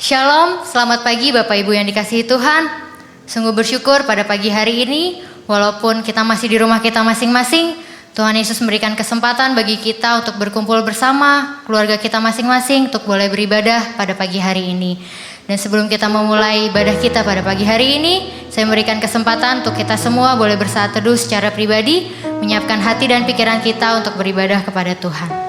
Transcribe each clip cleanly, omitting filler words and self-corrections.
Shalom, selamat pagi Bapak Ibu yang dikasihi Tuhan. Sungguh bersyukur pada pagi hari ini, walaupun kita masih di rumah kita masing-masing, Tuhan Yesus memberikan kesempatan bagi kita untuk berkumpul bersama keluarga kita masing-masing untuk boleh beribadah pada pagi hari ini. Dan sebelum kita memulai ibadah kita pada pagi hari ini, saya memberikan kesempatan untuk kita semua boleh bersaat teduh secara pribadi, menyiapkan hati dan pikiran kita untuk beribadah kepada Tuhan.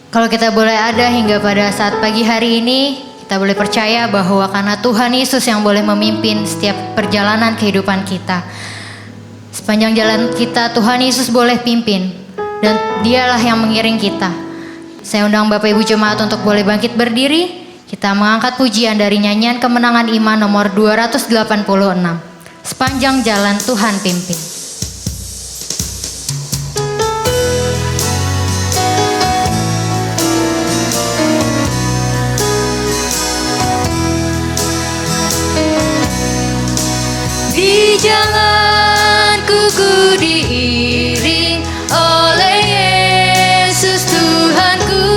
Kalau kita boleh ada hingga pada saat pagi hari ini, kita boleh percaya bahwa karena Tuhan Yesus yang boleh memimpin setiap perjalanan kehidupan kita. Sepanjang jalan kita, Tuhan Yesus boleh pimpin, dan Dialah yang mengiring kita. Saya undang Bapak Ibu Jemaat untuk boleh bangkit berdiri. Kita mengangkat pujian dari nyanyian Kemenangan Iman nomor 286. Sepanjang jalan Tuhan pimpin. Di jalanku ku diiring oleh Yesus Tuhanku.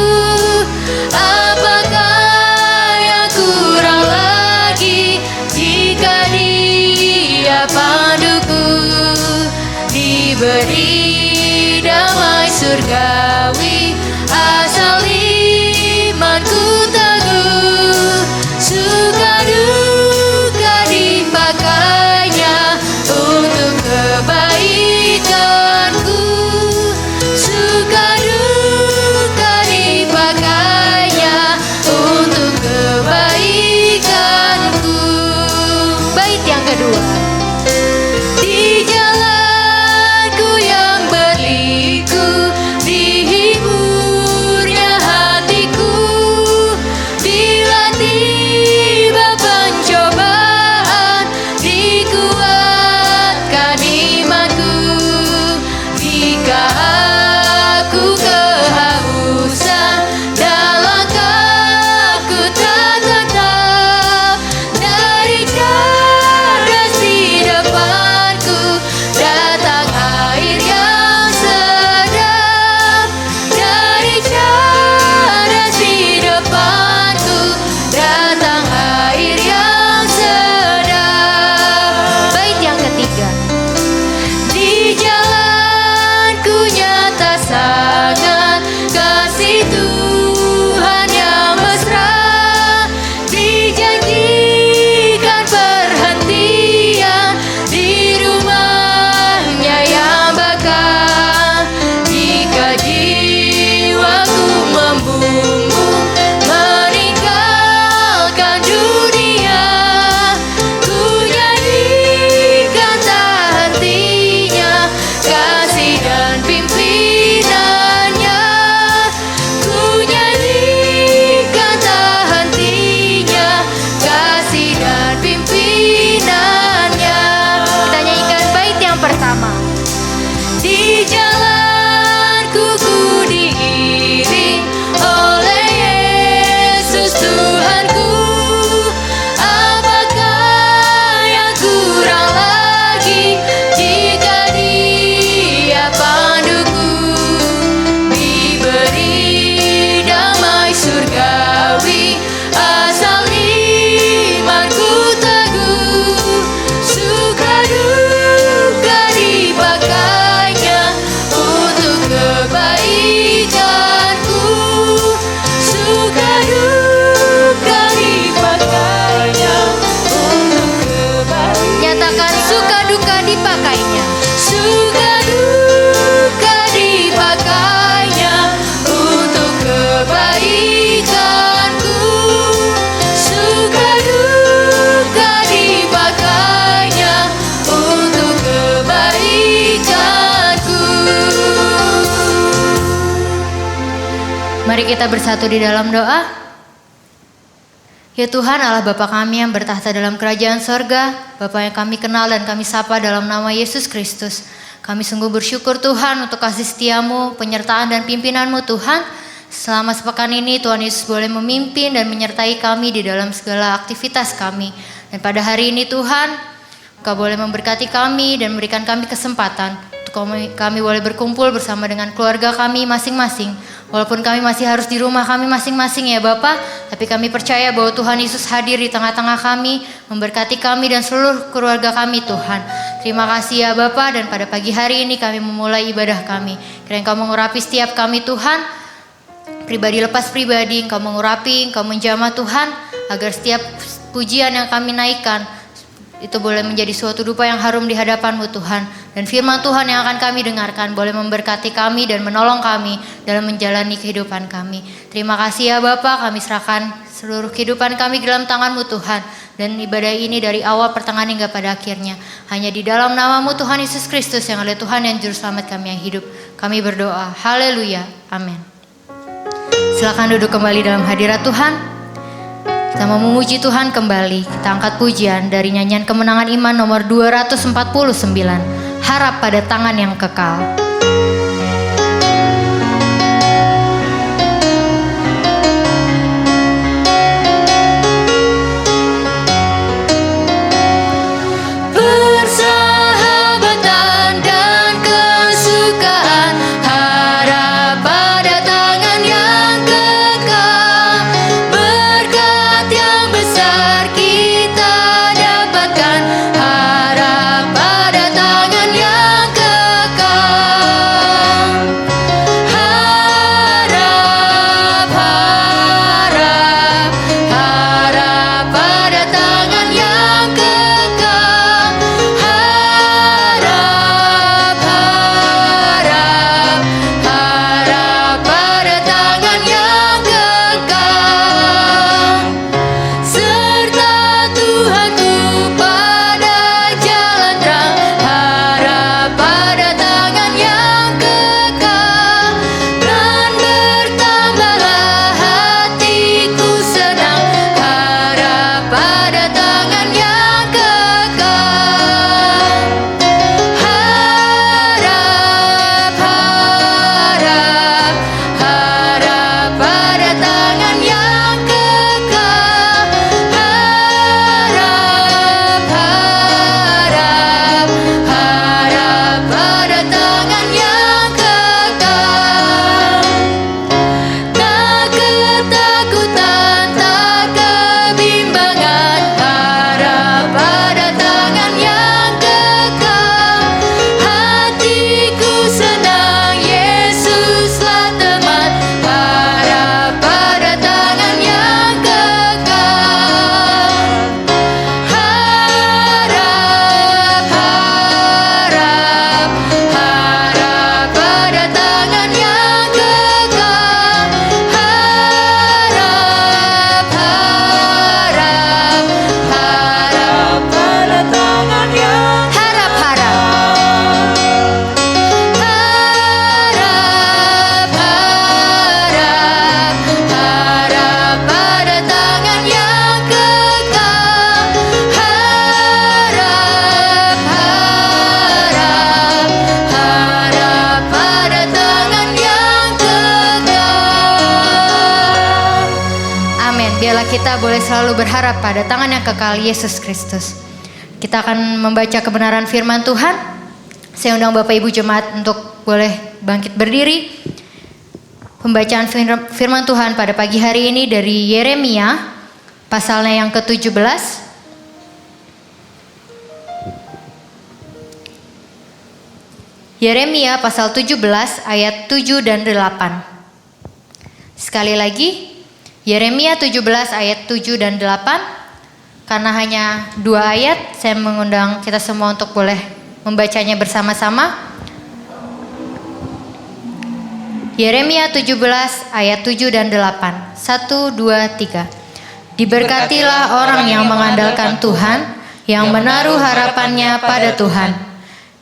Apakah yang kurang lagi jika Dia panduku? Diberi damai surgawi asal imanku teguh. Suka duka dipakainya untuk kebaikanku. Suka duka dipakainya untuk kebaikanku. Bait yang kedua. Di jalanku yang berliku, dihiburnya hatiku. Bila tiba pencobaan, dikuatkan imanku. Jika aku kehausan dan langkahku tak tetap, dari cerdas di depanku datang air yang sedap. Dari cerdas di depanku datang air yang sedap. Bait yang ketiga. Di jalanku nyata sangat kasih Tuhan yang mesra. Dijanjikan perhentian di rumahnya yang bakal. Jika jiwaku membumbung meninggalkan dunia, ku nyanyikan tak hentinya kasih dan pimpinannya. Ku nyanyikan tak hentinya kasih dan pimpinannya. Kita nyanyikan bait yang pertama. Di jalanku ku diiring oleh Yesus Tuhanku. Apakah yang kurang lagi jika Dia panduku? Diberi damai surgawi asal imanku teguh. Suka duka dipakainya untuk kebaikanku. Suka duka dipakainya untuk kebaikanku. Nyatakan suka duka dipakainya. Suka duka dipakainya untuk kebaikanku. Suka duka dipakainya untuk kebaikanku. Mari kita bersatu di dalam doa. Ya Tuhan Allah Bapa kami yang bertahta dalam kerajaan sorga, Bapa yang kami kenal dan kami sapa dalam nama Yesus Kristus. Kami sungguh bersyukur Tuhan untuk kasih setiamu, penyertaan dan pimpinanmu Tuhan. Selama sepekan ini Tuhan Yesus boleh memimpin dan menyertai kami di dalam segala aktivitas kami. Dan pada hari ini Tuhan, Engkau boleh memberkati kami dan memberikan kami kesempatan untuk kami boleh berkumpul bersama dengan keluarga kami masing-masing. Walaupun kami masih harus di rumah kami masing-masing ya Bapa, tapi kami percaya bahwa Tuhan Yesus hadir di tengah-tengah kami, memberkati kami dan seluruh keluarga kami Tuhan. Terima kasih ya Bapa, dan pada pagi hari ini kami memulai ibadah kami. Kiranya Engkau mengurapi setiap kami Tuhan, pribadi lepas pribadi, Engkau mengurapi, Engkau menjamah Tuhan, agar setiap pujian yang kami naikkan itu boleh menjadi suatu dupa yang harum di hadapan-Mu Tuhan. Dan firman Tuhan yang akan kami dengarkan boleh memberkati kami dan menolong kami dalam menjalani kehidupan kami. Terima kasih ya Bapa, kami serahkan seluruh kehidupan kami dalam tangan-Mu Tuhan. Dan ibadah ini dari awal pertengahan hingga pada akhirnya hanya di dalam nama-Mu Tuhan Yesus Kristus yang adalah Tuhan dan Juru Selamat kami yang hidup. Kami berdoa, haleluya, amin. Silakan duduk kembali dalam hadirat Tuhan. Kita mau memuji Tuhan kembali. Kita angkat pujian dari nyanyian Kemenangan Iman nomor 249. Harap pada tangan yang kekal. Persahabatan dan kesukaan, harap pada tangan yang kekal. Berkat yang besar kita dapatkan, harap pada tangan yang kekal. Harap, harap, harap pada tangan yang kekal. Harap, harap, harap pada tangan yang kekal. Serta Tuhanku pada jalan terang, harap pada tangan yang kekal. Dan bertambahlah hatiku senang, harap pada tangan yang kekal. Harap, harap, harap pada tangan yang kekal. Harap, harap, harap pada tangan yang kekal. Tak ketakutan, tak kebimbangan, harap pada tangan yang kekal. Hatiku senang, Yesuslah teman, harap pada tangan yang kekal. Harap, harap, harap pada tangan yang kekal. Harap, harap, harap pada tangan yang harap, harap. Harap, harap, harap pada tangan yang kekal. Harap, harap, harap pada tangan yang kekal. Amin. Biarlah kita boleh selalu berharap pada tangan yang kekal Yesus Kristus. Kita akan membaca kebenaran firman Tuhan. Saya undang Bapak Ibu Jemaat untuk boleh bangkit berdiri. Pembacaan firman Tuhan pada pagi hari ini dari Yeremia pasalnya yang ke-17. Yeremia pasal 17 ayat 7 dan 8. Sekali lagi, Yeremia 17 ayat 7 dan 8. Karena hanya 2 ayat, saya mengundang kita semua untuk boleh membacanya bersama-sama. Yeremia 17 ayat 7 dan 8. 1, 2, 3. Diberkatilah orang yang mengandalkan Tuhan, yang menaruh harapannya pada Tuhan.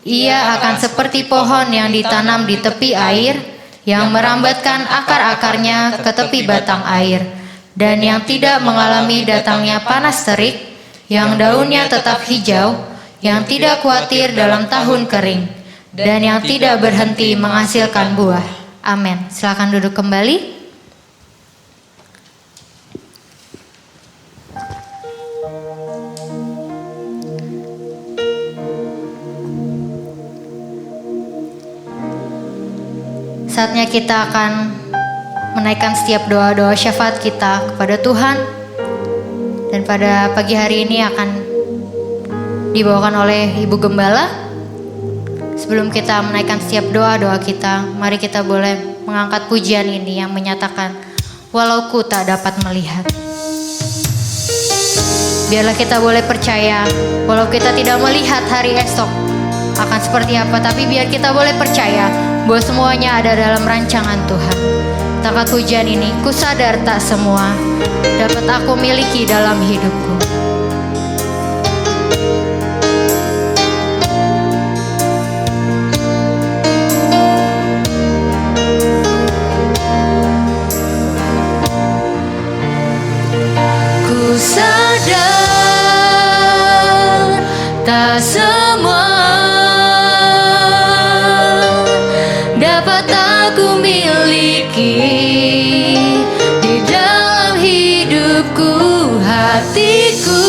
Ia akan seperti pohon yang ditanam di tepi air, yang merambatkan akar-akarnya ke tepi batang air, dan yang tidak mengalami datangnya panas terik, yang daunnya tetap hijau, yang tidak khawatir dalam tahun kering, dan yang tidak berhenti menghasilkan buah. Amin. Silakan duduk kembali. Saatnya kita akan menaikkan setiap doa-doa syafaat kita kepada Tuhan. Dan pada pagi hari ini akan dibawakan oleh Ibu Gembala. Sebelum kita menaikkan setiap doa-doa kita, mari kita boleh mengangkat pujian ini yang menyatakan, walau ku tak dapat melihat. Biarlah kita boleh percaya, walau kita tidak melihat hari esok akan seperti apa, tapi biar kita boleh percaya bahwa semuanya ada dalam rancangan Tuhan. Tangkat pujian ini, ku sadar tak semua dapat aku miliki dalam hidupku. Ku sadar tak semua dapat aku miliki di dalam hidupku. Hatiku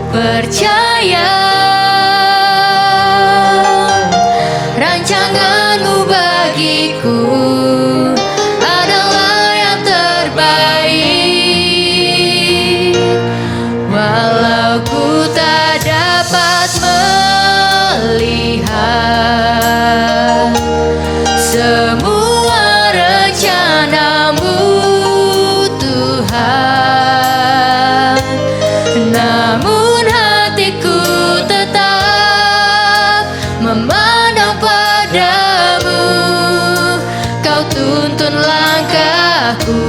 percaya rancanganmu bagiku adalah yang terbaik. Walau ku tak dapat melihat semua rencanamu Tuhan, namun hatiku tetap memandang padamu. Kau tuntun langkahku,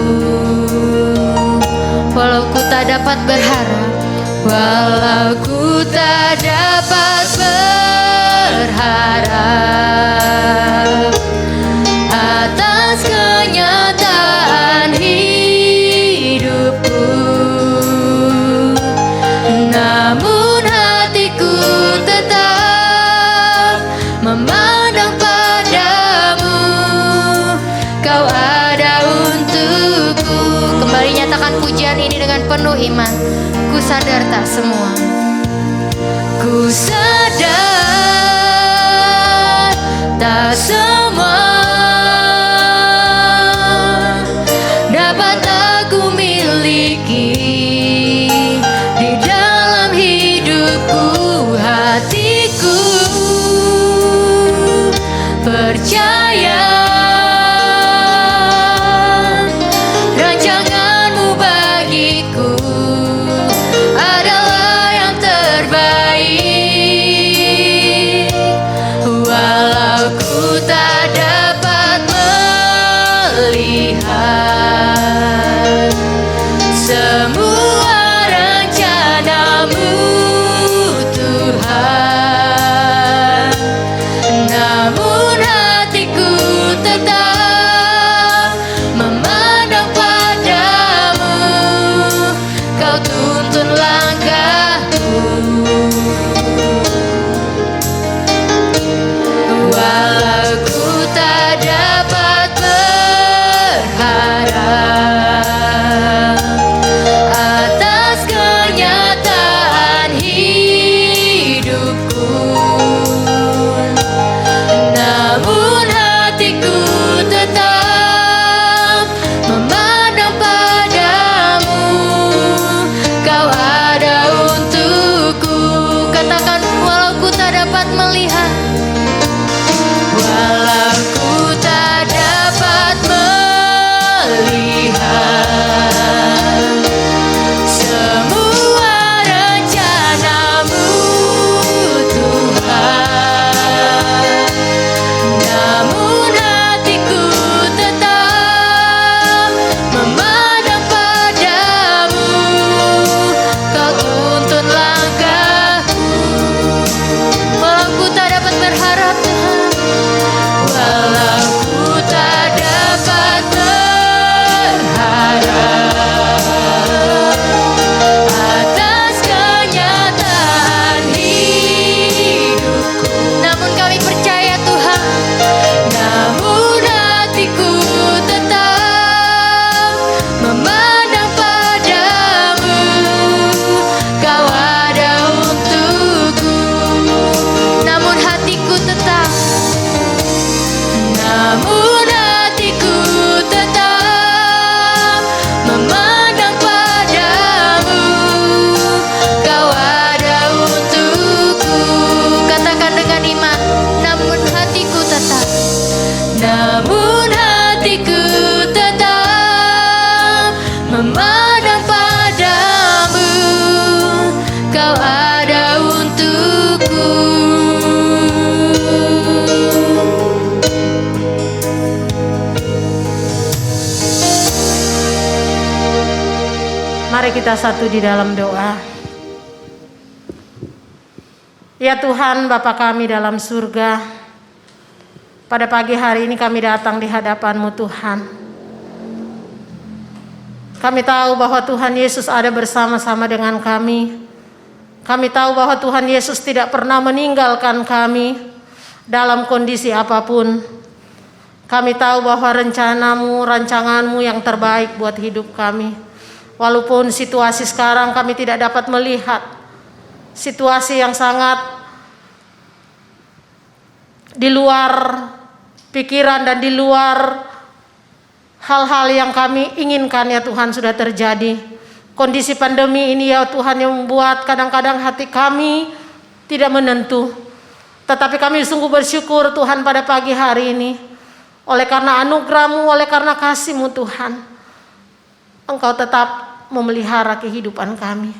walau ku tak dapat berharap, walau ku tak dapat berharap atas kenyataan hidupku, namun hatiku tetap memandang padamu. Kau ada untukku. Kembali nyatakan pujian ini dengan penuh iman. Ku sadar tak semua, ku sadar tak semua dapat aku miliki di dalam hidupku. Hatiku percaya rancanganmu bagiku adalah yang terbaik. Walau ku tak Mari kita satu di dalam doa. Ya Tuhan, Bapa kami dalam surga, pada pagi hari ini kami datang di hadapan-Mu Tuhan. Kami tahu bahwa Tuhan Yesus ada bersama-sama dengan kami. Kami tahu bahwa Tuhan Yesus tidak pernah meninggalkan kami dalam kondisi apapun. Kami tahu bahwa rencana-Mu, rancangan-Mu yang terbaik buat hidup kami. Walaupun situasi sekarang kami tidak dapat melihat situasi yang sangat di luar pikiran dan di luar hal-hal yang kami inginkan ya Tuhan sudah terjadi. Kondisi pandemi ini ya Tuhan yang membuat kadang-kadang hati kami tidak menentu. Tetapi kami sungguh bersyukur Tuhan pada pagi hari ini. Oleh karena anugerah-Mu, oleh karena kasih-Mu Tuhan, Engkau tetap memelihara kehidupan kami.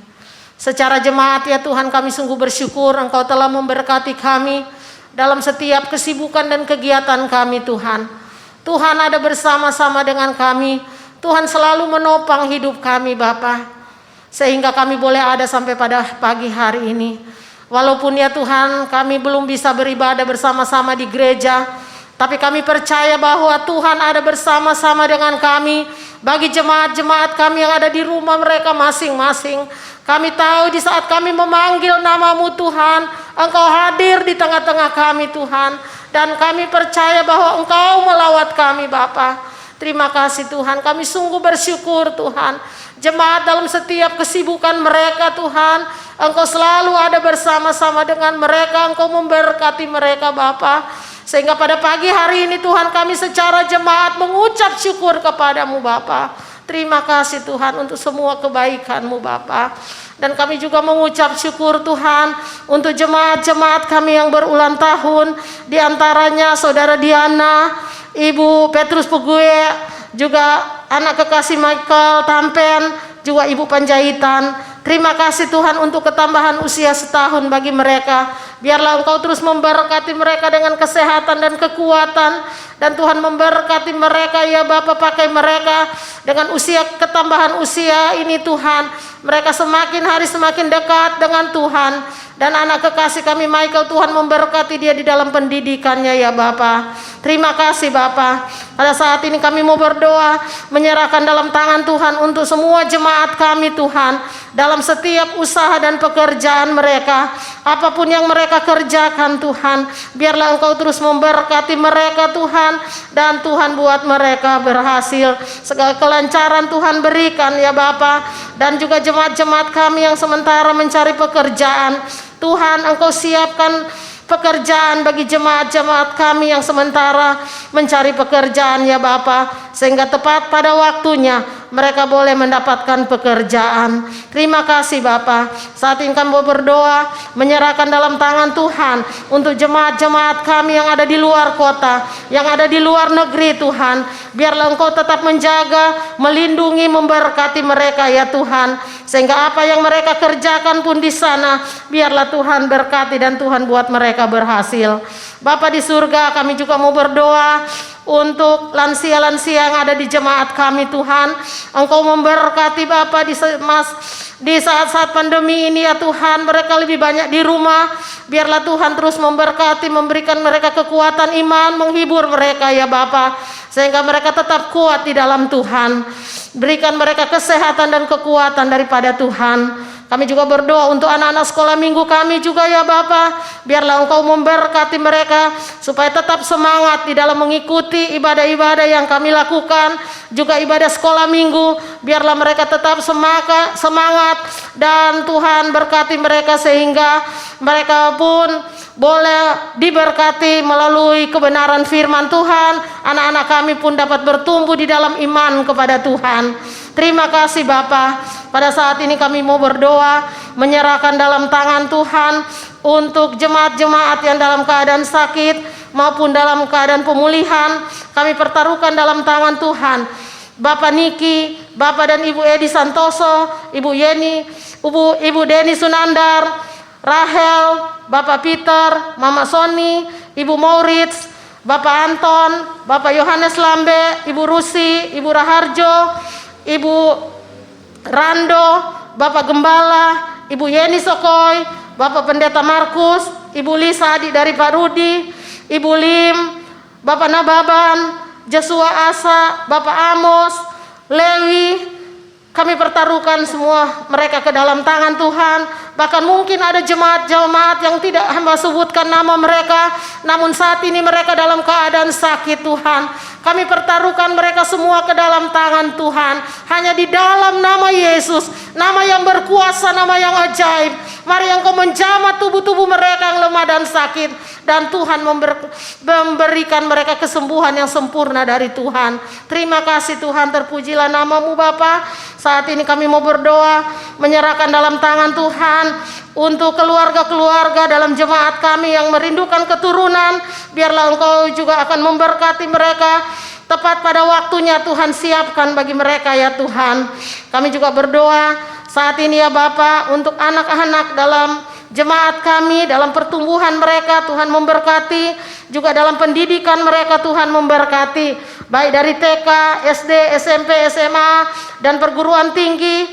Secara jemaat ya Tuhan kami sungguh bersyukur Engkau telah memberkati kami dalam setiap kesibukan dan kegiatan kami Tuhan. Tuhan ada bersama-sama dengan kami. Tuhan selalu menopang hidup kami Bapa, sehingga kami boleh ada sampai pada pagi hari ini. Walaupun ya Tuhan kami belum bisa beribadah bersama-sama di gereja, tapi kami percaya bahwa Tuhan ada bersama-sama dengan kami. Bagi jemaat-jemaat kami yang ada di rumah mereka masing-masing, kami tahu di saat kami memanggil nama-Mu Tuhan, Engkau hadir di tengah-tengah kami Tuhan. Dan kami percaya bahwa Engkau melawat kami Bapa. Terima kasih Tuhan, kami sungguh bersyukur Tuhan. Jemaat dalam setiap kesibukan mereka Tuhan, Engkau selalu ada bersama-sama dengan mereka. Engkau memberkati mereka Bapa. Sehingga pada pagi hari ini Tuhan kami secara jemaat mengucap syukur kepadamu Bapa. Terima kasih Tuhan untuk semua kebaikan-Mu Bapa. Dan kami juga mengucap syukur Tuhan untuk jemaat-jemaat kami yang berulang tahun. Di antaranya Saudara Diana, Ibu Petrus Pugue, juga anak kekasih Michael Tampen, juga Ibu Panjaitan. Terima kasih Tuhan untuk ketambahan usia setahun bagi mereka. Biarlah Engkau terus memberkati mereka dengan kesehatan dan kekuatan. Dan Tuhan memberkati mereka ya Bapa, pakai mereka dengan ketambahan usia ini Tuhan. Mereka semakin hari semakin dekat dengan Tuhan. Dan anak kekasih kami Michael, Tuhan memberkati dia di dalam pendidikannya ya Bapa. Terima kasih Bapa. Pada saat ini kami mau berdoa, menyerahkan dalam tangan Tuhan untuk semua jemaat kami Tuhan. Dalam setiap usaha dan pekerjaan mereka, apapun yang mereka kerjakan Tuhan, biarlah Engkau terus memberkati mereka Tuhan. Dan Tuhan buat mereka berhasil. Segala kelancaran Tuhan berikan ya Bapa. Dan juga jemaat-jemaat kami yang sementara mencari pekerjaan, Tuhan Engkau siapkan pekerjaan bagi jemaat-jemaat kami yang sementara mencari pekerjaan ya Bapa, sehingga tepat pada waktunya mereka boleh mendapatkan pekerjaan. Terima kasih Bapa. Saat ini kami mau berdoa, menyerahkan dalam tangan Tuhan untuk jemaat-jemaat kami yang ada di luar kota, yang ada di luar negeri Tuhan. Biarlah Engkau tetap menjaga, melindungi, memberkati mereka ya Tuhan, sehingga apa yang mereka kerjakan pun di sana, biarlah Tuhan berkati dan Tuhan buat mereka berhasil. Bapa di surga, kami juga mau berdoa untuk lansia-lansia yang ada di jemaat kami Tuhan. Engkau memberkati Bapa di saat-saat pandemi ini ya Tuhan. Mereka lebih banyak di rumah. Biarlah Tuhan terus memberkati, memberikan mereka kekuatan iman, menghibur mereka ya Bapa, sehingga mereka tetap kuat di dalam Tuhan. Berikan mereka kesehatan dan kekuatan daripada Tuhan. Kami juga berdoa untuk anak-anak sekolah minggu kami juga ya Bapa. Biarlah Engkau memberkati mereka supaya tetap semangat di dalam mengikuti ibadah-ibadah yang kami lakukan. Juga ibadah sekolah minggu. Biarlah mereka tetap semangat. Dan Tuhan berkati mereka sehingga mereka pun boleh diberkati melalui kebenaran firman Tuhan. Anak-anak kami pun dapat bertumbuh di dalam iman kepada Tuhan. Terima kasih Bapa. Pada saat ini kami mau berdoa, menyerahkan dalam tangan Tuhan untuk jemaat-jemaat yang dalam keadaan sakit maupun dalam keadaan pemulihan. Kami pertaruhkan dalam tangan Tuhan Bapak Niki, Bapak dan Ibu Edi Santoso, Ibu Yeni, Ibu Deni Sunandar, Rahel, Bapak Peter, Mama Sony, Ibu Maurits, Bapak Anton, Bapak Yohanes Lambe, Ibu Rusi, Ibu Raharjo, Ibu Rando, Bapak Gembala, Ibu Yeni Sokoy, Bapak Pendeta Markus, Ibu Lisa adik dari Pak Rudi, Ibu Lim, Bapak Nababan, Joshua Asa, Bapak Amos, Lewi. Kami pertaruhkan semua mereka ke dalam tangan Tuhan. Bahkan mungkin ada jemaat-jemaat yang tidak hamba sebutkan nama mereka, namun saat ini mereka dalam keadaan sakit Tuhan. Kami pertaruhkan mereka semua ke dalam tangan Tuhan. Hanya di dalam nama Yesus, nama yang berkuasa, nama yang ajaib. Mari Engkau menjamah tubuh-tubuh mereka yang lemah dan sakit. Dan Tuhan memberikan mereka kesembuhan yang sempurna dari Tuhan. Terima kasih Tuhan, terpujilah namamu Bapa. Saat ini kami mau berdoa, menyerahkan dalam tangan Tuhan untuk keluarga-keluarga dalam jemaat kami yang merindukan keturunan. Biarlah Engkau juga akan memberkati mereka. Tepat pada waktunya Tuhan siapkan bagi mereka ya Tuhan. Kami juga berdoa saat ini ya Bapa untuk anak-anak dalam jemaat kami, dalam pertumbuhan mereka Tuhan memberkati, juga dalam pendidikan mereka Tuhan memberkati, baik dari TK, SD, SMP, SMA, dan perguruan tinggi.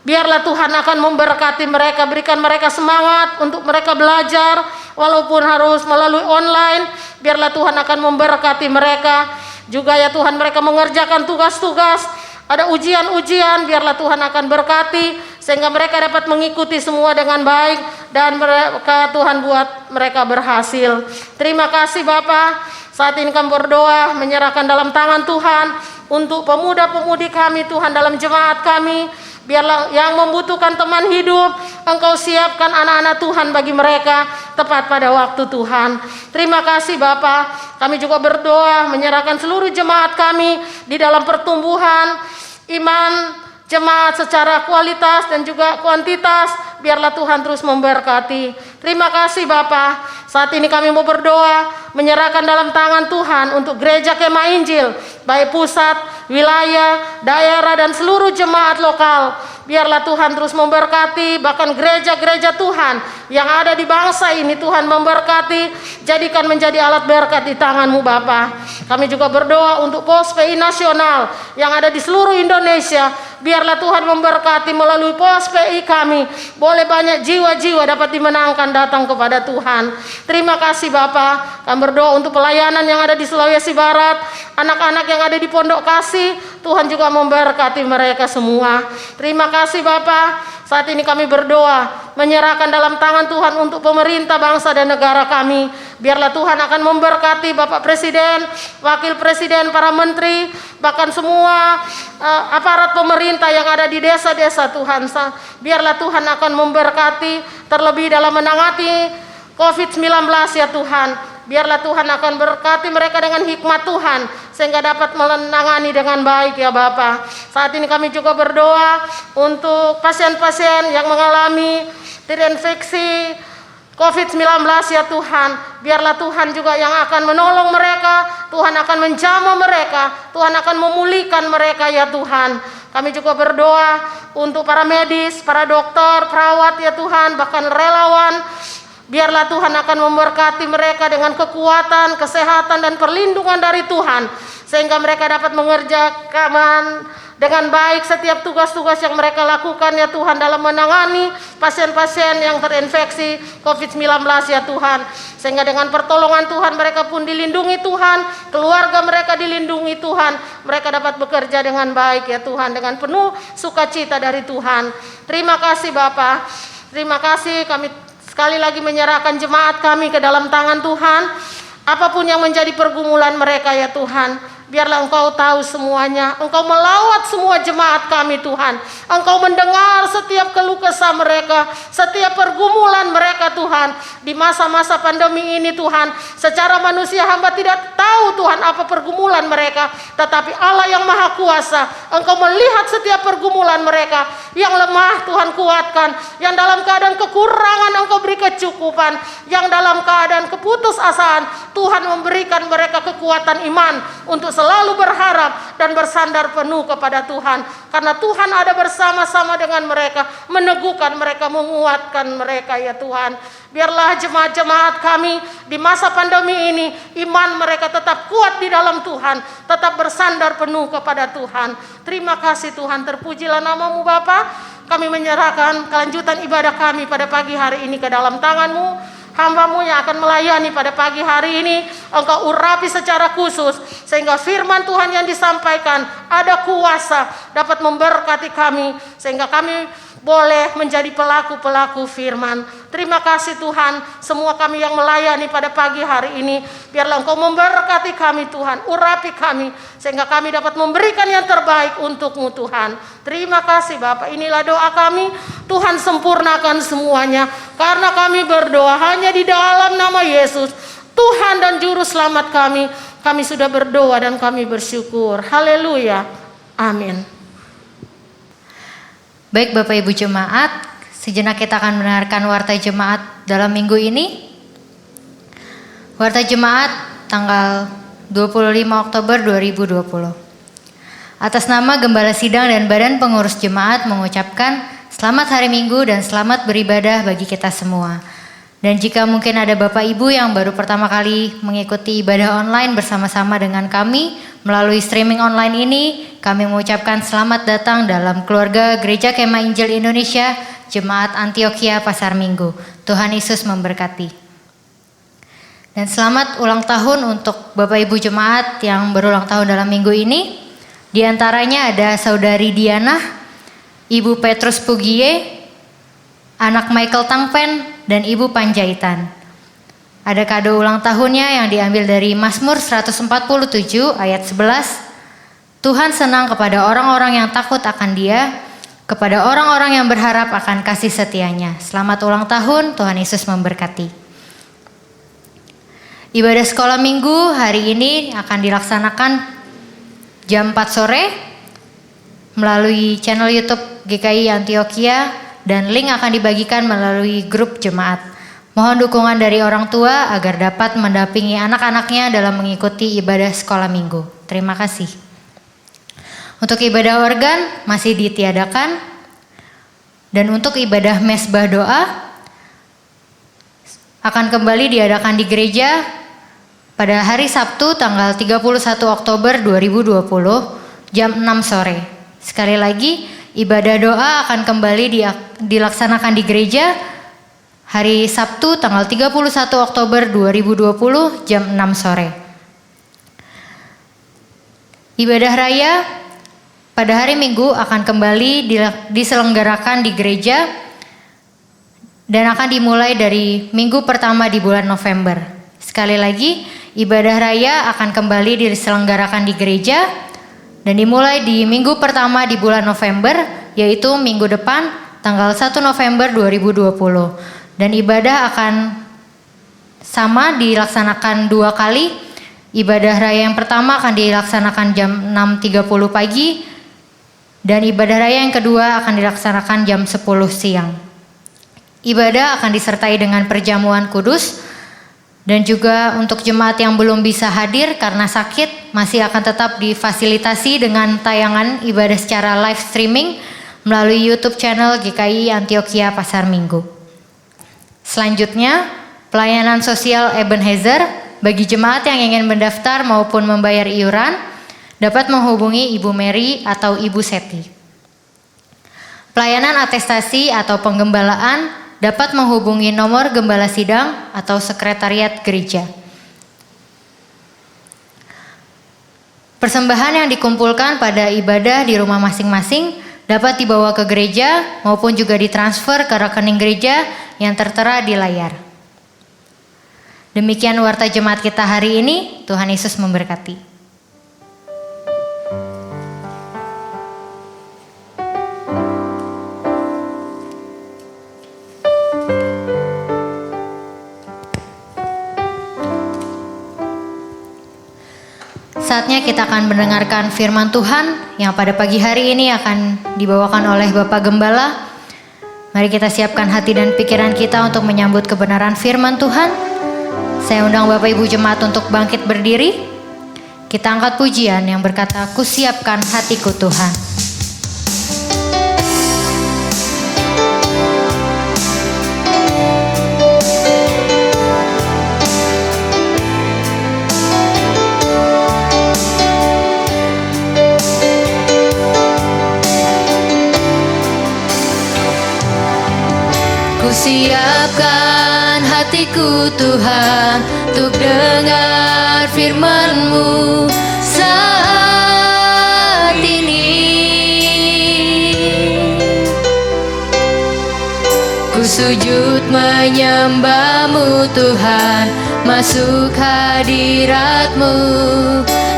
Biarlah Tuhan akan memberkati mereka, berikan mereka semangat untuk mereka belajar, walaupun harus melalui online. Biarlah Tuhan akan memberkati mereka. Juga ya Tuhan, mereka mengerjakan tugas-tugas, ada ujian-ujian, biarlah Tuhan akan berkati, sehingga mereka dapat mengikuti semua dengan baik, dan mereka Tuhan buat mereka berhasil. Terima kasih Bapa. Saat ini kami berdoa, menyerahkan dalam tangan Tuhan untuk pemuda-pemudi kami Tuhan dalam jemaat kami. Biarlah yang membutuhkan teman hidup, Engkau siapkan anak-anak Tuhan bagi mereka tepat pada waktu Tuhan. Terima kasih Bapa. Kami juga berdoa menyerahkan seluruh jemaat kami di dalam pertumbuhan iman jemaat secara kualitas dan juga kuantitas. Biarlah Tuhan terus memberkati. Terima kasih Bapa. Saat ini kami mau berdoa, menyerahkan dalam tangan Tuhan untuk gereja Kemah Injil, baik pusat, wilayah, daerah, dan seluruh jemaat lokal. Biarlah Tuhan terus memberkati, bahkan gereja-gereja Tuhan yang ada di bangsa ini Tuhan memberkati, jadikan menjadi alat berkat di tangan-Mu Bapa. Kami juga berdoa untuk pos PI nasional yang ada di seluruh Indonesia. Biarlah Tuhan memberkati melalui pos PI kami, boleh banyak jiwa-jiwa dapat dimenangkan datang kepada Tuhan. Terima kasih Bapa. Kami berdoa untuk pelayanan yang ada di Sulawesi Barat, anak-anak yang ada di Pondok Kasih, Tuhan juga memberkati mereka semua. Terima kasih Bapa. Saat ini kami berdoa, menyerahkan dalam tangan Tuhan untuk pemerintah bangsa dan negara kami. Biarlah Tuhan akan memberkati Bapak Presiden, Wakil Presiden, para menteri, bahkan semua aparat pemerintah yang ada di desa-desa Tuhan. Biarlah Tuhan akan memberkati, terlebih dalam menangani COVID-19 ya Tuhan. Biarlah Tuhan akan berkati mereka dengan hikmat Tuhan, sehingga dapat menangani dengan baik ya Bapa. Saat ini kami juga berdoa untuk pasien-pasien yang mengalami terinfeksi COVID-19 ya Tuhan. Biarlah Tuhan juga yang akan menolong mereka, Tuhan akan menjamah mereka, Tuhan akan memulihkan mereka ya Tuhan. Kami juga berdoa untuk para medis, para dokter, perawat ya Tuhan, bahkan relawan. Biarlah Tuhan akan memberkati mereka dengan kekuatan, kesehatan, dan perlindungan dari Tuhan, sehingga mereka dapat mengerjakan dengan baik setiap tugas-tugas yang mereka lakukan ya Tuhan, dalam menangani pasien-pasien yang terinfeksi COVID-19 ya Tuhan. Sehingga dengan pertolongan Tuhan mereka pun dilindungi Tuhan, keluarga mereka dilindungi Tuhan, mereka dapat bekerja dengan baik ya Tuhan, dengan penuh sukacita dari Tuhan. Terima kasih Bapa. Terima kasih, kami sekali lagi menyerahkan jemaat kami ke dalam tangan Tuhan. Apapun yang menjadi pergumulan mereka ya Tuhan, biarlah Engkau tahu semuanya. Engkau melawat semua jemaat kami Tuhan. Engkau mendengar setiap keluh kesah mereka, setiap pergumulan mereka Tuhan. Di masa-masa pandemi ini Tuhan, secara manusia hamba tidak tahu Tuhan apa pergumulan mereka, tetapi Allah yang Maha Kuasa, Engkau melihat setiap pergumulan mereka. Yang lemah Tuhan kuatkan, yang dalam keadaan kekurangan Engkau beri kecukupan, yang dalam keadaan keputusasaan Tuhan memberikan mereka kekuatan iman untuk selalu berharap dan bersandar penuh kepada Tuhan. Karena Tuhan ada bersama-sama dengan mereka, meneguhkan mereka, menguatkan mereka ya Tuhan. Biarlah jemaat-jemaat kami di masa pandemi ini, iman mereka tetap kuat di dalam Tuhan, tetap bersandar penuh kepada Tuhan. Terima kasih Tuhan, terpujilah nama-Mu Bapa. Kami menyerahkan kelanjutan ibadah kami pada pagi hari ini ke dalam tangan-Mu. Hamba-Mu yang akan melayani pada pagi hari ini, Engkau urapi secara khusus, sehingga firman Tuhan yang disampaikan ada kuasa dapat memberkati kami, sehingga kami boleh menjadi pelaku-pelaku firman. Terima kasih Tuhan, semua kami yang melayani pada pagi hari ini, biarlah Engkau memberkati kami Tuhan, urapi kami, sehingga kami dapat memberikan yang terbaik untuk-Mu Tuhan. Terima kasih Bapak, inilah doa kami, Tuhan sempurnakan semuanya, karena kami berdoa hanya di dalam nama Yesus, Tuhan dan Juru Selamat kami. Kami sudah berdoa dan kami bersyukur. Haleluya. Amin. Baik Bapak Ibu Jemaat, sejenak kita akan mendengarkan Warta Jemaat dalam minggu ini. Warta Jemaat tanggal 25 Oktober 2020. Atas nama Gembala Sidang dan Badan Pengurus Jemaat mengucapkan selamat hari Minggu dan selamat beribadah bagi kita semua. Dan jika mungkin ada Bapak Ibu yang baru pertama kali mengikuti ibadah online bersama-sama dengan kami melalui streaming online ini, kami mengucapkan selamat datang dalam keluarga Gereja Kemah Injil Indonesia, Jemaat Antioquia Pasar Minggu. Tuhan Yesus memberkati. Dan selamat ulang tahun untuk Bapak Ibu Jemaat yang berulang tahun dalam minggu ini. Di antaranya ada Saudari Diana, Ibu Petrus Pugie, anak Michael Tangpen, dan Ibu Panjaitan. Ada kado ulang tahunnya yang diambil dari Mazmur 147 ayat 11. Tuhan senang kepada orang-orang yang takut akan Dia, kepada orang-orang yang berharap akan kasih setianya. Selamat ulang tahun, Tuhan Yesus memberkati. Ibadah sekolah minggu hari ini akan dilaksanakan jam 4 sore melalui channel YouTube GKI Antioquia, dan link akan dibagikan melalui grup jemaat. Mohon dukungan dari orang tua agar dapat mendampingi anak-anaknya dalam mengikuti ibadah sekolah minggu. Terima kasih. Untuk ibadah organ masih ditiadakan. Dan untuk ibadah mesbah doa akan kembali diadakan di gereja pada hari Sabtu tanggal 31 Oktober 2020 jam 6 sore. Sekali lagi, ibadah doa akan kembali dilaksanakan di gereja hari Sabtu tanggal 31 Oktober 2020 jam 6 sore. Ibadah raya pada hari Minggu akan kembali diselenggarakan di gereja dan akan dimulai dari minggu pertama di bulan November. Sekali lagi, ibadah raya akan kembali diselenggarakan di gereja dan dimulai di minggu pertama di bulan November, yaitu minggu depan tanggal 1 November 2020. Dan ibadah akan sama dilaksanakan 2 kali. Ibadah raya yang pertama akan dilaksanakan jam 6.30 pagi. Dan ibadah raya yang kedua akan dilaksanakan jam 10 siang. Ibadah akan disertai dengan perjamuan kudus. Dan juga untuk jemaat yang belum bisa hadir karena sakit, masih akan tetap difasilitasi dengan tayangan ibadah secara live streaming melalui YouTube channel GKI Antioquia Pasar Minggu. Selanjutnya, pelayanan sosial Ebenezer bagi jemaat yang ingin mendaftar maupun membayar iuran dapat menghubungi Ibu Mary atau Ibu Seti. Pelayanan atestasi atau penggembalaan dapat menghubungi nomor gembala sidang atau sekretariat gereja. Persembahan yang dikumpulkan pada ibadah di rumah masing-masing dapat dibawa ke gereja maupun juga ditransfer ke rekening gereja yang tertera di layar. Demikian warta jemaat kita hari ini. Tuhan Yesus memberkati. Saatnya kita akan mendengarkan firman Tuhan yang pada pagi hari ini akan dibawakan oleh Bapak Gembala. Mari kita siapkan hati dan pikiran kita untuk menyambut kebenaran firman Tuhan. Saya undang Bapak Ibu Jemaat untuk bangkit berdiri. Kita angkat pujian yang berkata, "Kusiapkan hatiku Tuhan." Siapkan hatiku Tuhan untuk dengar firman-Mu saat ini. Ku sujud menyembah-Mu Tuhan, masuk hadirat-Mu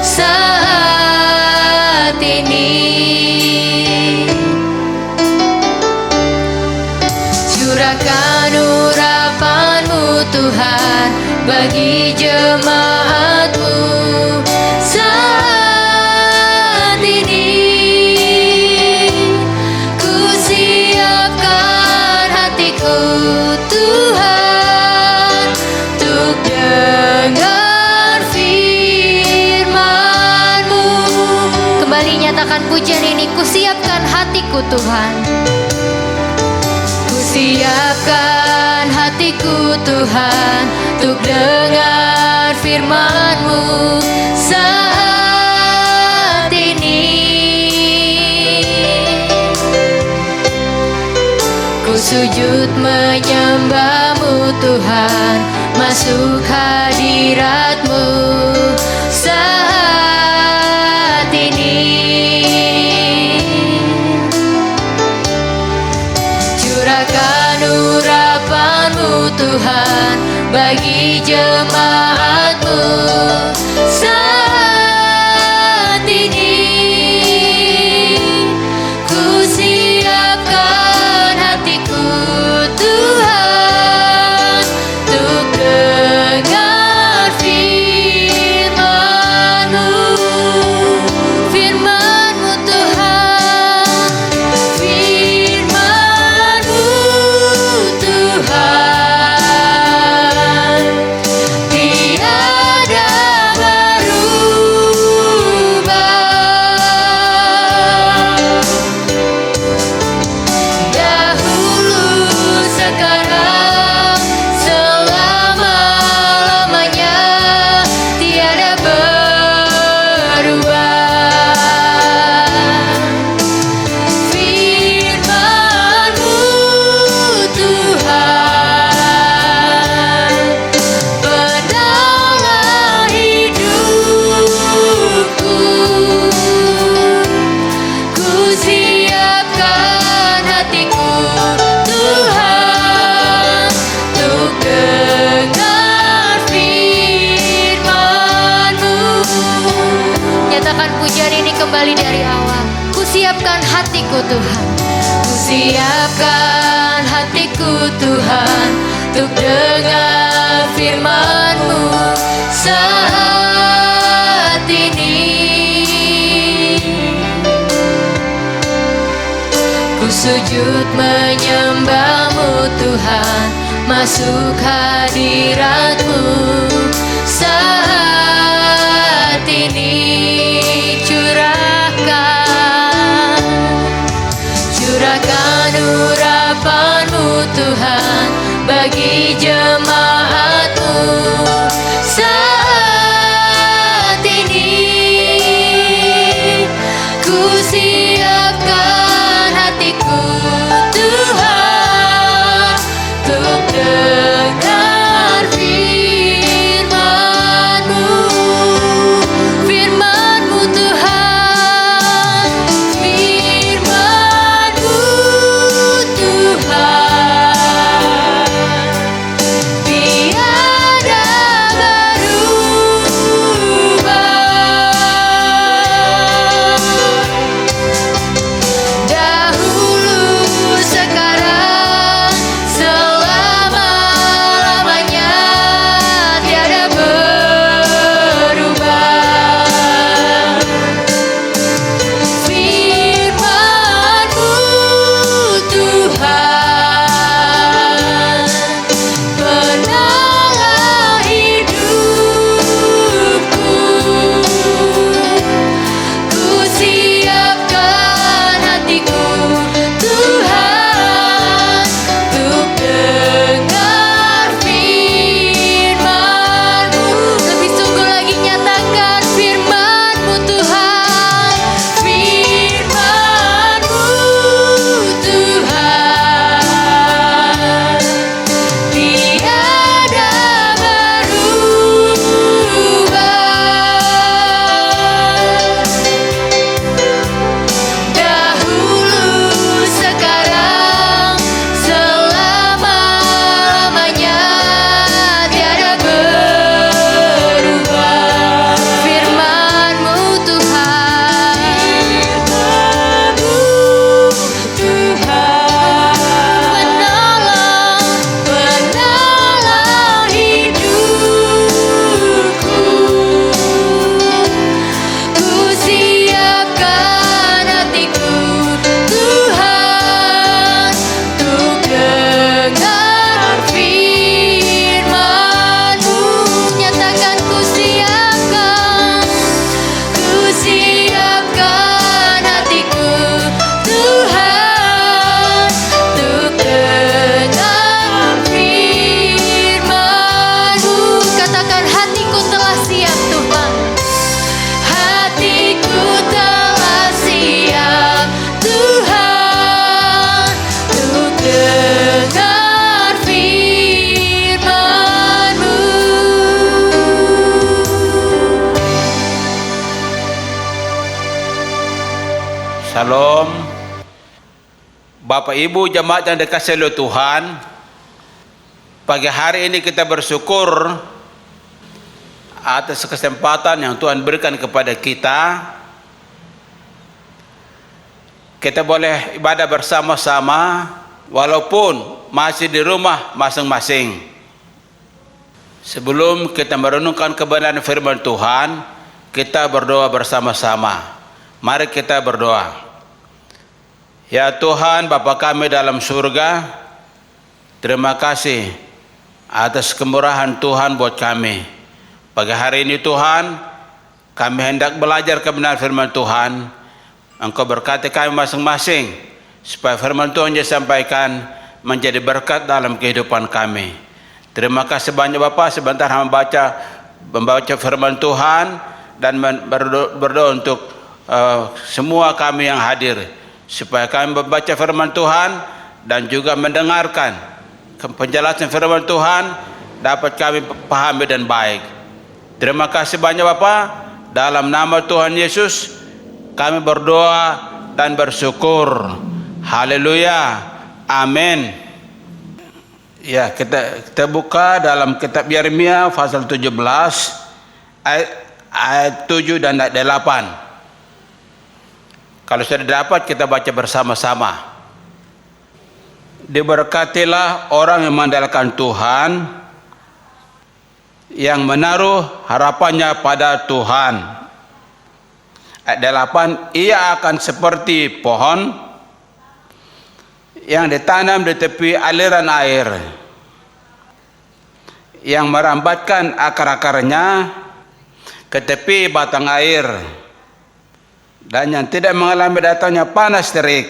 saat ini. Curahkan urapan-Mu Tuhan bagi jemaat-Mu saat ini. Ku siapkan hatiku Tuhan untuk dengar firman-Mu. Kembali nyatakan pujian ini, ku siapkan hatiku Tuhan. Siapkan hatiku Tuhan untuk dengar firman-Mu saat ini. Ku sujud menyembah-Mu Tuhan, masuk hadirat-Mu saat ini. Curahkan urapan-Mu Tuhan bagi jemaat-Mu saat ini. Ku siapkan hatiku Tuhan untuk dengar firman-Mu. Firman-Mu Tuhan, firman-Mu Tuhan, tiada berubah. Dahulu, sekarang, selama-lamanya, tiada berubah. Firman-Mu Tuhan, penolong hidupku. Ku siapkan hatiku Tuhan untuk dengar firman-Mu. Nyatakan pujian ini kembali dari awal. Ku siapkan hatiku Tuhan. Ku siapkan hatiku Tuhan untuk dengar firman-Mu saat ini. Ku sujud menyembah-Mu Tuhan, masuk hadirat-Mu saat ini. Curahkan urapan-Mu Tuhan bagi jemaat-Mu saat ini. Ku siapkan hatiku Tuhan untuk dengar firman-Mu. Firman-Mu Tuhan, firman-Mu Tuhan, Shalom. Bapak Ibu jemaat yang dikasihi oleh Tuhan, pagi hari ini kita bersyukur atas kesempatan yang Tuhan berikan kepada kita. Kita boleh ibadah bersama-sama walaupun masih di rumah masing-masing. Sebelum kita merenungkan kebenaran firman Tuhan, kita berdoa bersama-sama. Mari kita berdoa. Ya Tuhan, Bapa kami dalam surga, terima kasih atas kemurahan Tuhan buat kami. Pagi hari ini Tuhan, kami hendak belajar kebenaran firman Tuhan. Engkau berkati kami masing-masing, supaya firman Tuhan yang disampaikan menjadi berkat dalam kehidupan kami. Terima kasih banyak Bapak, sebentar membaca firman Tuhan dan berdoa untuk semua kami yang hadir, supaya kami membaca firman Tuhan dan juga mendengarkan penjelasan firman Tuhan dapat kami pahami dan baik. Terima kasih banyak Bapa, dalam nama Tuhan Yesus kami berdoa dan bersyukur. Haleluya, amin. Ya, kita buka dalam kitab Yeremia pasal 17 ayat 7 dan ayat 8. Kalau sudah dapat kita baca bersama-sama. Diberkatilah orang yang mengandalkan Tuhan, yang menaruh harapannya pada Tuhan. Ayat 8, ia akan seperti pohon yang ditanam di tepi aliran air, yang merambatkan akar-akarnya ke tepi batang air, dan yang tidak mengalami datangnya panas terik,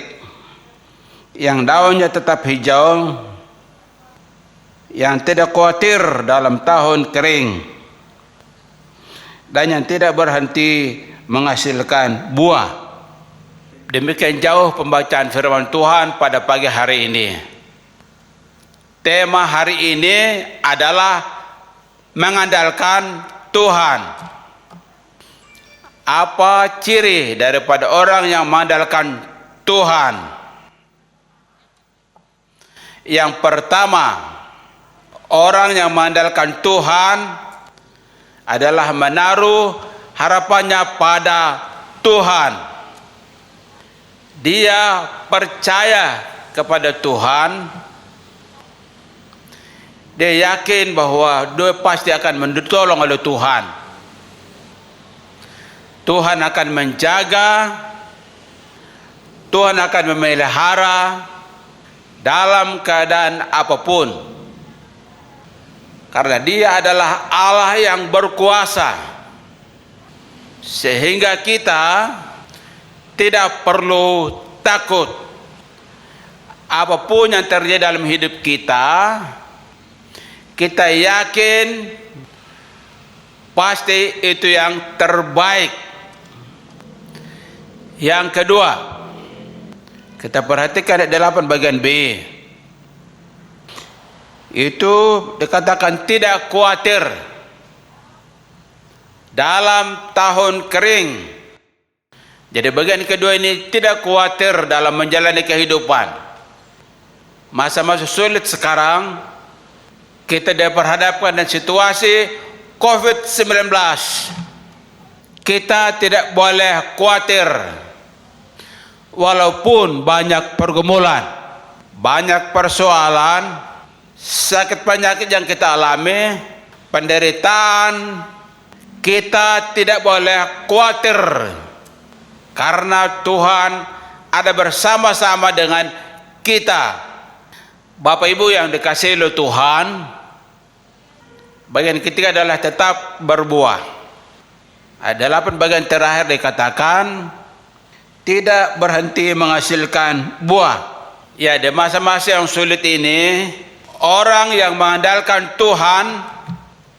yang daunnya tetap hijau, yang tidak khawatir dalam tahun kering, dan yang tidak berhenti menghasilkan buah. Demikian jauh pembacaan firman Tuhan pada pagi hari ini. Tema hari ini adalah mengandalkan Tuhan. Apa ciri daripada orang yang mengandalkan Tuhan? Yang pertama, orang yang mengandalkan Tuhan adalah menaruh harapannya pada Tuhan. Dia percaya kepada Tuhan. Dia yakin bahwa dia pasti akan ditolong oleh Tuhan. Tuhan akan menjaga, Tuhan akan memelihara dalam keadaan apapun. Karena Dia adalah Allah yang berkuasa, sehingga kita tidak perlu takut. Apapun yang terjadi dalam hidup kita, kita yakin pasti itu yang terbaik. Yang kedua, kita perhatikan ayat 8 bagian B. Itu dikatakan tidak khawatir dalam tahun kering. Jadi bagian kedua ini tidak khawatir dalam menjalani kehidupan. Masa-masa sulit sekarang, kita diperhadapkan dengan situasi COVID-19. Kita tidak boleh khawatir. Walaupun banyak pergumulan, banyak persoalan, sakit penyakit yang kita alami, penderitaan, kita tidak boleh khawatir. Karena Tuhan ada bersama-sama dengan kita. Bapak Ibu yang dikasihi oleh Tuhan, bagian ketiga adalah tetap berbuah. Ada 8 bagian terakhir dikatakan tidak berhenti menghasilkan buah. Ya, di masa-masa yang sulit ini, orang yang mengandalkan Tuhan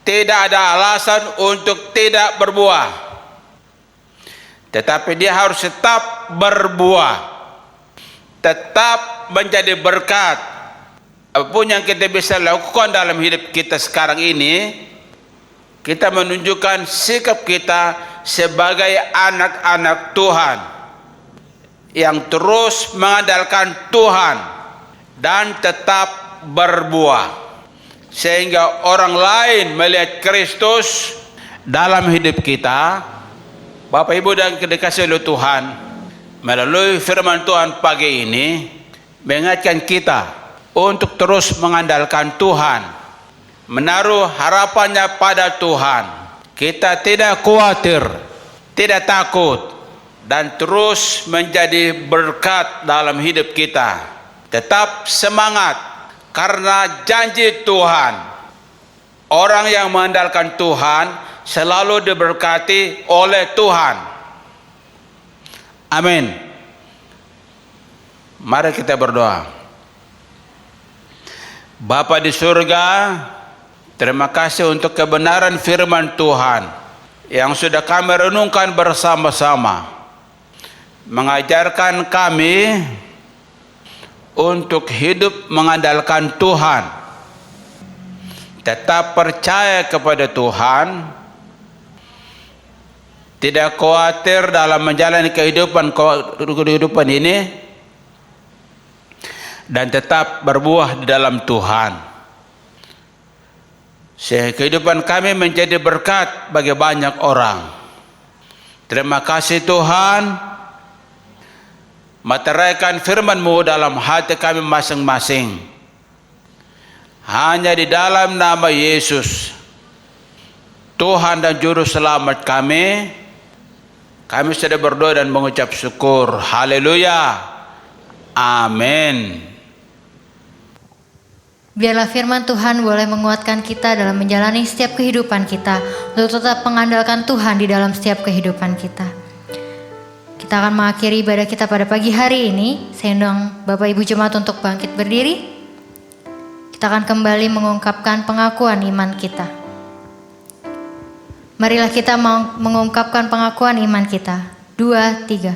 tidak ada alasan untuk tidak berbuah. Tetapi dia harus tetap berbuah, tetap menjadi berkat. Apapun yang kita bisa lakukan dalam hidup kita sekarang ini, kita menunjukkan sikap kita sebagai anak-anak Tuhan. yang terus mengandalkan Tuhan dan tetap berbuah, sehingga orang lain melihat Kristus dalam hidup kita. Bapak Ibu dan dikasihi oleh Tuhan, melalui firman Tuhan pagi ini mengingatkan kita untuk terus mengandalkan Tuhan, menaruh harapannya pada Tuhan. Kita tidak khawatir, tidak takut, dan terus menjadi berkat dalam hidup kita. Tetap semangat karena janji Tuhan. Orang yang mengandalkan Tuhan selalu diberkati oleh Tuhan. Amin. Mari kita berdoa. Bapa di surga, terima kasih untuk kebenaran firman Tuhan yang sudah kami renungkan bersama-sama, mengajarkan kami untuk hidup mengandalkan Tuhan, tetap percaya kepada Tuhan, tidak khawatir dalam menjalani kehidupan ini, dan tetap berbuah di dalam Tuhan, sehingga kehidupan kami menjadi berkat bagi banyak orang. Terima kasih Tuhan, meteraikan firman-Mu dalam hati kami masing-masing. Hanya di dalam nama Yesus, Tuhan dan Juru Selamat kami sudah berdoa dan mengucap syukur. Haleluya. Amin. Biarlah firman Tuhan boleh menguatkan kita dalam menjalani setiap kehidupan kita, untuk tetap mengandalkan Tuhan di dalam setiap kehidupan kita. Kita akan mengakhiri ibadah kita pada pagi hari ini. Saya undang Bapak Ibu Jemaat untuk bangkit berdiri. Kita akan kembali mengungkapkan pengakuan iman kita. Marilah kita mengungkapkan pengakuan iman kita. 2, 3.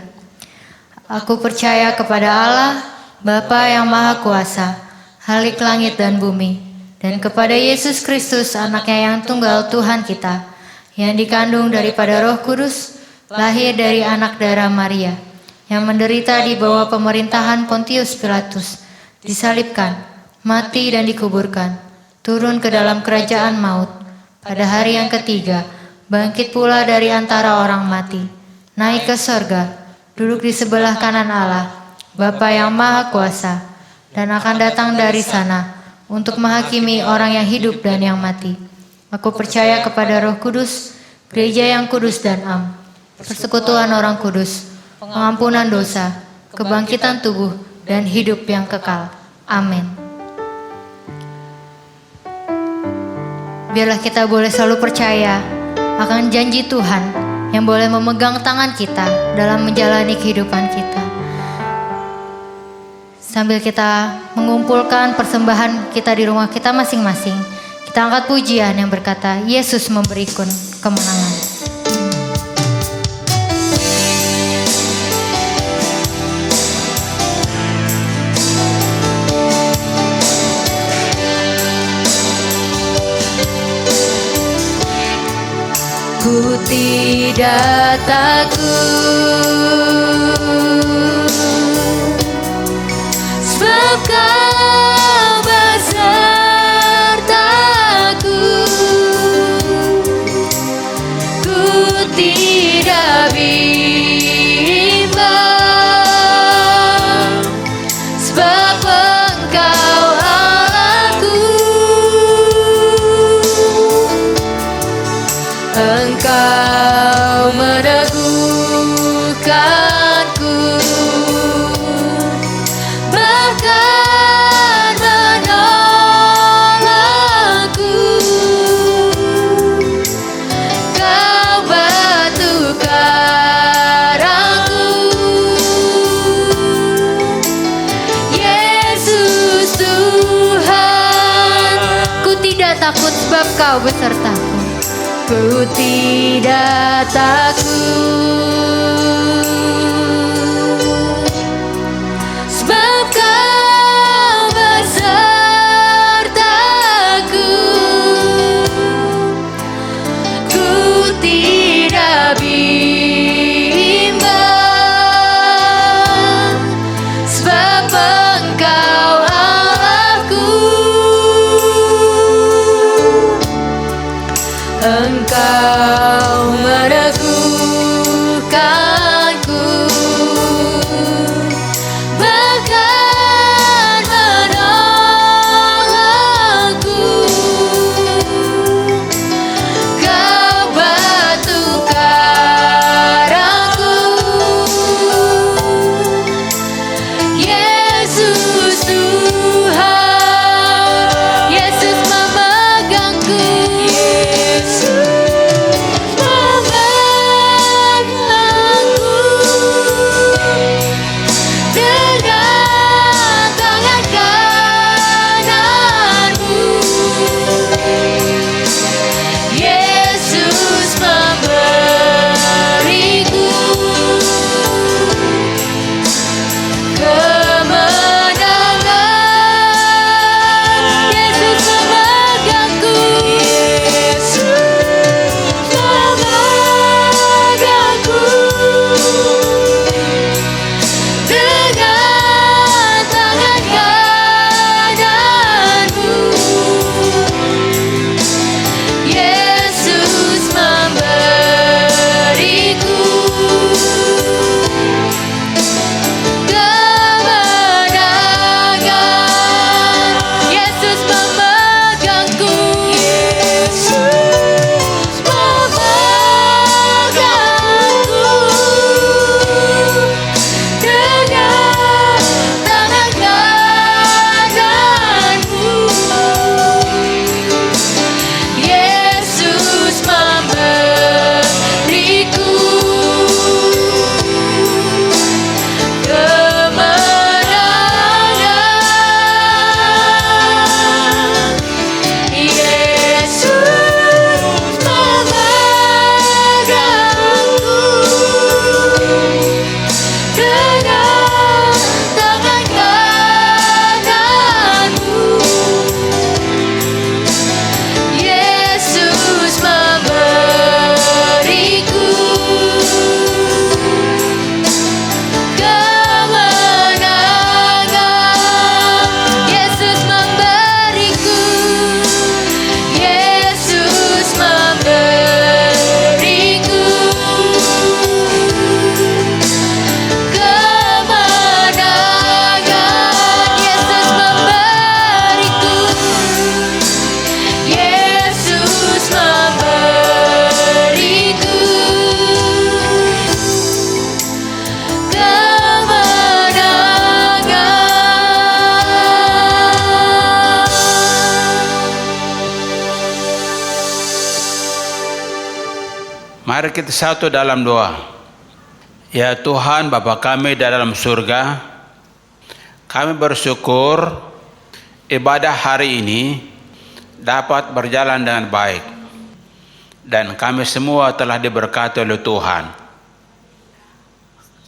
Aku percaya kepada Allah, Bapa yang Maha Kuasa, Khalik langit dan bumi, dan kepada Yesus Kristus, anaknya yang tunggal Tuhan kita, yang dikandung daripada Roh Kudus, lahir dari anak darah Maria, yang menderita di bawah pemerintahan Pontius Pilatus, disalibkan, mati dan dikuburkan, turun ke dalam kerajaan maut, pada hari yang ketiga, bangkit pula dari antara orang mati, naik ke sorga, duduk di sebelah kanan Allah, Bapa yang Maha Kuasa, dan akan datang dari sana untuk menghakimi orang yang hidup dan yang mati. Aku percaya kepada Roh Kudus, gereja yang kudus dan am, persekutuan orang kudus, pengampunan dosa, kebangkitan tubuh, dan hidup yang kekal. Amin. Biarlah kita boleh selalu percaya akan janji Tuhan yang boleh memegang tangan kita dalam menjalani kehidupan kita. Sambil kita mengumpulkan persembahan kita di rumah kita masing-masing, kita angkat pujian yang berkata, Yesus memberikan kemenangan. Ku tidak takut, sebab Kau besertaku. Ku tidak bimbang, sebab Engkau Allahku. Engkau meneguhkanku, bahkan menolongku. Kau batu karangku, Yesus Tuhan. Ku tidak takut sebab Kau besertaku. Ku tidak takut, sebab Kau besertaku. Ku tidak bimbang, Mari kita satu dalam doa. Ya Tuhan Bapa kami di dalam surga, kami bersyukur ibadah hari ini dapat berjalan dengan baik. Dan kami semua telah diberkati oleh Tuhan.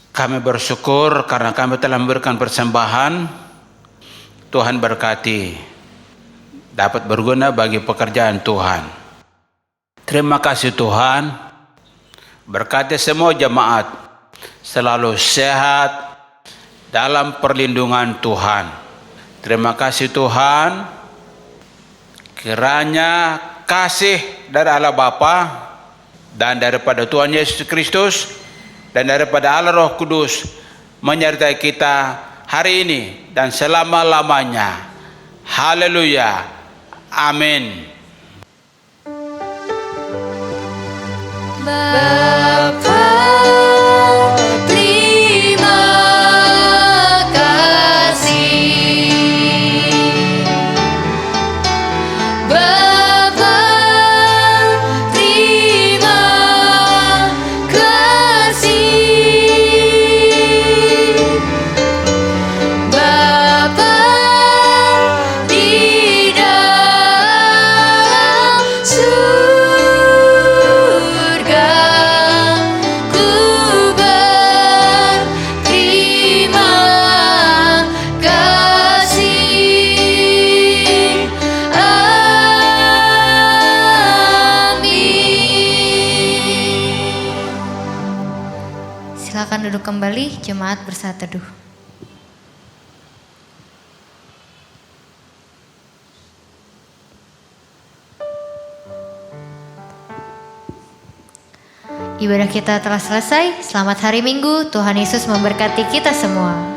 Kami bersyukur karena kami telah memberikan persembahan. Tuhan berkati, dapat berguna bagi pekerjaan Tuhan. Terima kasih Tuhan. Berkati semua jemaat selalu sehat dalam perlindungan Tuhan. Terima kasih Tuhan. Kiranya kasih dari Allah Bapa dan daripada Tuhan Yesus Kristus dan daripada Allah Roh Kudus menyertai kita hari ini dan selama-lamanya. Haleluya. Amin. Bapa, terima kasih. Bapa, terima kasih. Bapa di dalam surga, ku berterima kasih. Amin. Silakan duduk kembali, jemaat bersaat teduh. Ibadah kita telah selesai. Selamat hari Minggu. Tuhan Yesus memberkati kita semua.